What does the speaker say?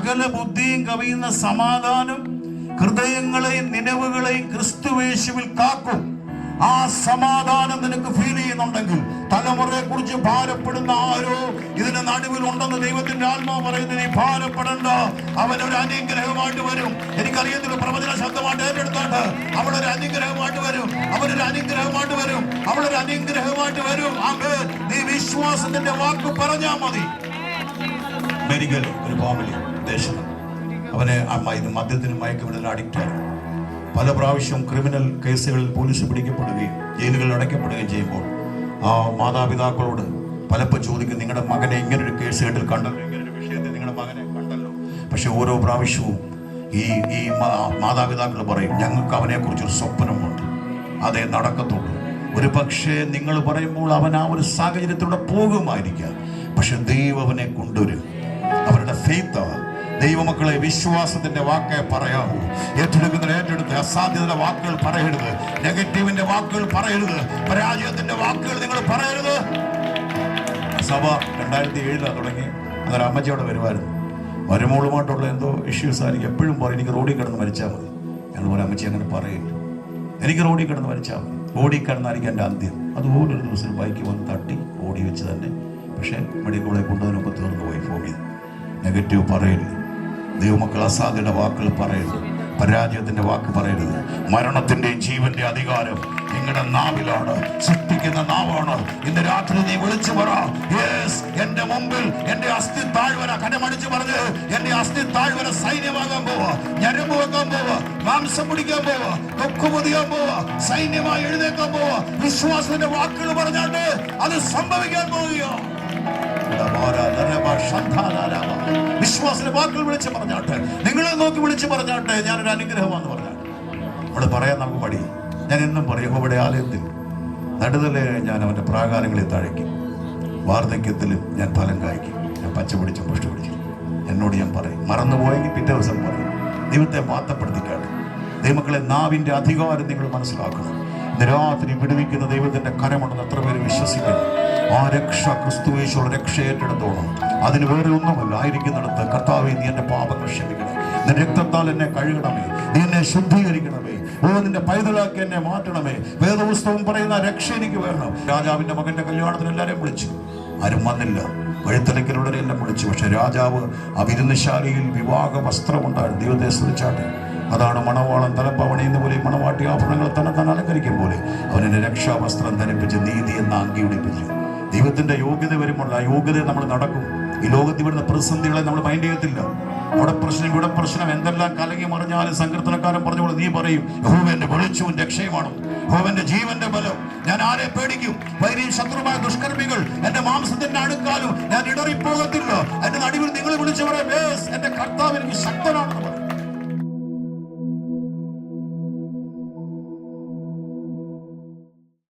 സകല ബുദ്ധിയും കവിയുന്ന സമാധാനം ഹൃദയങ്ങളെയും നിലവുകളെയും ക്രിസ്തുയേശുവിൽ കാക്കും. ആ സമാധാനം നിനക്ക് ഫീൽ ചെയ്യുന്നുണ്ടെങ്കിൽ, തലമുറയെ കുറിച്ച് ഭാരപ്പെടുന്ന ആരോ ഇതിന്റെ നടുവിൽ ഉണ്ടെന്ന് ദൈവത്തിന്റെ ആത്മാവ് പറയുന്നത്, നീ ഭാരപ്പെടണ്ട. അവനൊരു അനുഗ്രഹമായിട്ട് വരും. എനിക്കറിയത്തില്ല, പ്രവചന ശബ്ദമായിട്ട് ഏറ്റെടുത്താട്ട് അവളൊരു അനുഗ്രഹമായിട്ട് വരും, അവനൊരു അനുഗ്രഹമായിട്ട് വരും, അവളൊരു അനുഗ്രഹമായിട്ട് വരും. നീ വിശ്വാസത്തിന്റെ വാക്ക് പറഞ്ഞാൽ മതി. മെഡിക്കൽ ഒരു ഫാമിലി ദേശം, അവനെ ഇത് മദ്യത്തിനും മയക്കുമരുന്നിനും അഡിക്റ്റ് ആയിരുന്നു. പല പ്രാവശ്യം ക്രിമിനൽ കേസുകളിൽ പോലീസ് പിടിക്കപ്പെടുകയും ജയിലുകളിൽ അടയ്ക്കപ്പെടുകയും ചെയ്യുമ്പോൾ ആ മാതാപിതാക്കളോട് പലപ്പോൾ ചോദിക്കും, നിങ്ങളുടെ മകനെ ഇങ്ങനൊരു കേസ് കേട്ടിൽ കണ്ടല്ലോ, ഇങ്ങനൊരു വിഷയത്തിൽ നിങ്ങളുടെ മകനെ കണ്ടല്ലോ. പക്ഷെ ഓരോ പ്രാവശ്യവും ഈ മാതാപിതാക്കൾ പറയും, ഞങ്ങൾക്ക് അവനെക്കുറിച്ചൊരു സ്വപ്നമുണ്ട്, അതേ നടക്കത്തുള്ളൂ. ഒരു പക്ഷേ നിങ്ങൾ പറയുമ്പോൾ അവൻ ആ ഒരു സാഹചര്യത്തിലൂടെ പോകുമായിരിക്കാം, പക്ഷെ ദൈവം അവനെ കൊണ്ടുവരും. അവരുടെ ഫെയ്ത്ത്. ദൈവമക്കളെ, വിശ്വാസത്തിന്റെ വാക്ക് പറയാവൂ. ഏറ്റെടുത്ത് അസാധ്യതയുടെ വാക്കുകൾ പറയരുത്, നെഗറ്റീവിന്റെ വാക്കുകൾ പറയരുത്, പരാജയത്തിന്റെ വാക്കുകൾ നിങ്ങൾ പറയരുത്. സഭ 2007 തുടങ്ങി. അങ്ങനെ അമ്മച്ചി അവിടെ വരുമായിരുന്നു. മരുമോളുമായിട്ടുള്ള എന്തോ ഇഷ്യൂസ് ആയിരിക്കും. എപ്പോഴും പറയും, എനിക്ക് റോഡിൽ കിടന്ന് മരിച്ചാൽ മതി. ഞങ്ങൾ പോലെ അമ്മച്ചി അങ്ങനെ പറയില്ല, എനിക്ക് റോഡിൽ കിടന്ന് മരിച്ചാൽ മതി. റോഡിൽ കിടന്നായിരിക്കും എൻ്റെ അന്ത്യം. അതുപോലൊരു ദിവസം ബൈക്ക് വന്ന് തട്ടി ഓടി വെച്ച് തന്നെ. പക്ഷേ മെഡിക്കൽ കോളേജ് കൊണ്ടുവന്നപ്പോൾ തീർന്നു പോയി. ഫോൺ ചെയ്ത് നെഗറ്റീവ് പറയില്ല. ദൈവമക്കൾ, അസാധ്യയുടെ വാക്കുകൾ പറയരുത്, പരാജയത്തിന്റെ വാക്ക് പറയരുത്. മരണത്തിന്റെയും ജീവന്റെ അധികാരം നിങ്ങളുടെ നാവിലാണ്. സൃഷ്ടിക്കുന്ന നാവാണ്. ഇന്ന് രാത്രി നീ വിളിച്ചു പറ, യെസ്, എന്റെ മുമ്പിൽ എന്റെ അസ്ഥി താഴ്വര കനമടിച്ചു പറഞ്ഞ്, എന്റെ അസ്ഥി താഴ്വര സൈന്യമാകാൻ പോവാ, ഞരമ്പ് വെക്കാൻ പോവാ, മാംസം പിടിക്കാൻ പോവാ, തൊക്കു പൊതിയാൻ പോവാ, സൈന്യമായി എഴുന്നേക്കാൻ പോവാ. വിശ്വാസത്തിന്റെ വാക്കുകൾ പറഞ്ഞാണ്ട് അത് സംഭവിക്കാൻ പോവുകയോ. വിശ്വാസത്തിന്റെ വാക്കുകൾ വിളിച്ച് പറഞ്ഞാട്ടെ, നിങ്ങളെ നോക്കി വിളിച്ച് പറഞ്ഞാട്ടെ, ഞാനൊരു അനുഗ്രഹമാണെന്ന് പറഞ്ഞാട്ടെ. അവിടെ പറയാൻ നമുക്ക് മടി. ഞാൻ എന്നും പറയും, യഹോവയുടെ ആലയത്തിൽ നടുതലേ ഞാൻ അവന്റെ പ്രാകാരങ്ങളിൽ തഴയ്ക്കും, വാർദ്ധക്യത്തിലും ഞാൻ ഫലം കായ്ക്കും. ഞാൻ പച്ച പിടിച്ചും പുഷ്ടി പിടിച്ചു. എന്നോട് ഞാൻ പറയും, മറന്നുപോയെങ്കിൽ പിറ്റേ ദിവസം പറയും. ദൈവത്തെ മാത്തപ്പെടുത്തിക്കാട്ടെ. ദൈവമക്കളെ, നാവിന്റെ അധികാരം നിങ്ങൾ മനസ്സിലാക്കണം. ഇന്ന് രാത്രി വിടുവിക്കുന്ന ദൈവത്തിന്റെ കരമുണ്ടെന്ന് എത്ര പേര് വിശ്വസിക്കുന്നു? ആ രക്ഷ ക്രിസ്തുയേശുള്ള രക്ഷ ഏറ്റെടുത്തോണം. അതിന് വേറെ ഒന്നുമല്ല. ആയിരിക്കുന്നിടത്ത്, കർത്താവേ, നീ എന്റെ പാപങ്ങൾ ക്ഷമിക്കണമേ, നിന്റെ രക്തത്താൽ എന്നെ കഴുകണമേ, നീ എന്നെ ശുദ്ധീകരിക്കണമേ, നിന്റെ പൈതലാക്കി എന്നെ മാറ്റണമേ. വേദപുസ്തകം പറയുന്ന രക്ഷ എനിക്ക് വേണം. രാജാവിന്റെ മകന്റെ കല്യാണത്തിന് എല്ലാവരെയും വിളിച്ചു, ആരും വന്നില്ല. വഴിത്തലക്കലുള്ളവരെല്ലാം വിളിച്ചു. പക്ഷെ രാജാവ് ആ വിരുന്നുശാലയിൽ വിവാഹ വസ്ത്രമുണ്ടായിരുന്നു. ദൈവത്തെ സ്തുതിച്ചാട്ടെ. അതാണ് മണവാളൻ തലപ്പവണിയുന്ന പോലെ മണവാട്ടി ആഭരണങ്ങൾ തന്നെ അലങ്കരിക്കും പോലെ അവനെ രക്ഷാവസ്ത്രം ധരിപ്പിച്ച് നീതി എന്ന അങ്കി ഉടിപ്പിച്ചു. ദൈവത്തിന്റെ യോഗ്യത വരുമ്പോൾ ആ യോഗ്യതയെ നമ്മൾ നടക്കും. ഈ ലോകത്തിൽ വരുന്ന പ്രതിസന്ധികളെ നമ്മൾ മൈൻഡ് ചെയ്യത്തില്ല. അവിടെ പ്രശ്നം, ഇവിടെ പ്രശ്നം, എന്തെല്ലാം കലങ്ങി മറിഞ്ഞാലും സങ്കീർത്തനക്കാരൻ പറഞ്ഞപ്പോൾ നീ പറയും, യഹോവന്റെ വെളിച്ചവും രക്ഷയുമാണ്, യഹോവന്റെ ജീവന്റെ ബലം. ഞാൻ ആരെ പേടിക്കും? വൈരിയും ശത്രുമായ ദുഷ്കർമ്മികൾ എന്റെ മാംസത്തിന്റെ അടുക്കാലും ഞാൻ ഇടറിപ്പോകത്തില്ല. എന്റെ നടുവിൽ നിങ്ങൾ വിളിച്ചു പറയാം, എന്റെ കർത്താവ് എനിക്ക് ശക്തനാണ്.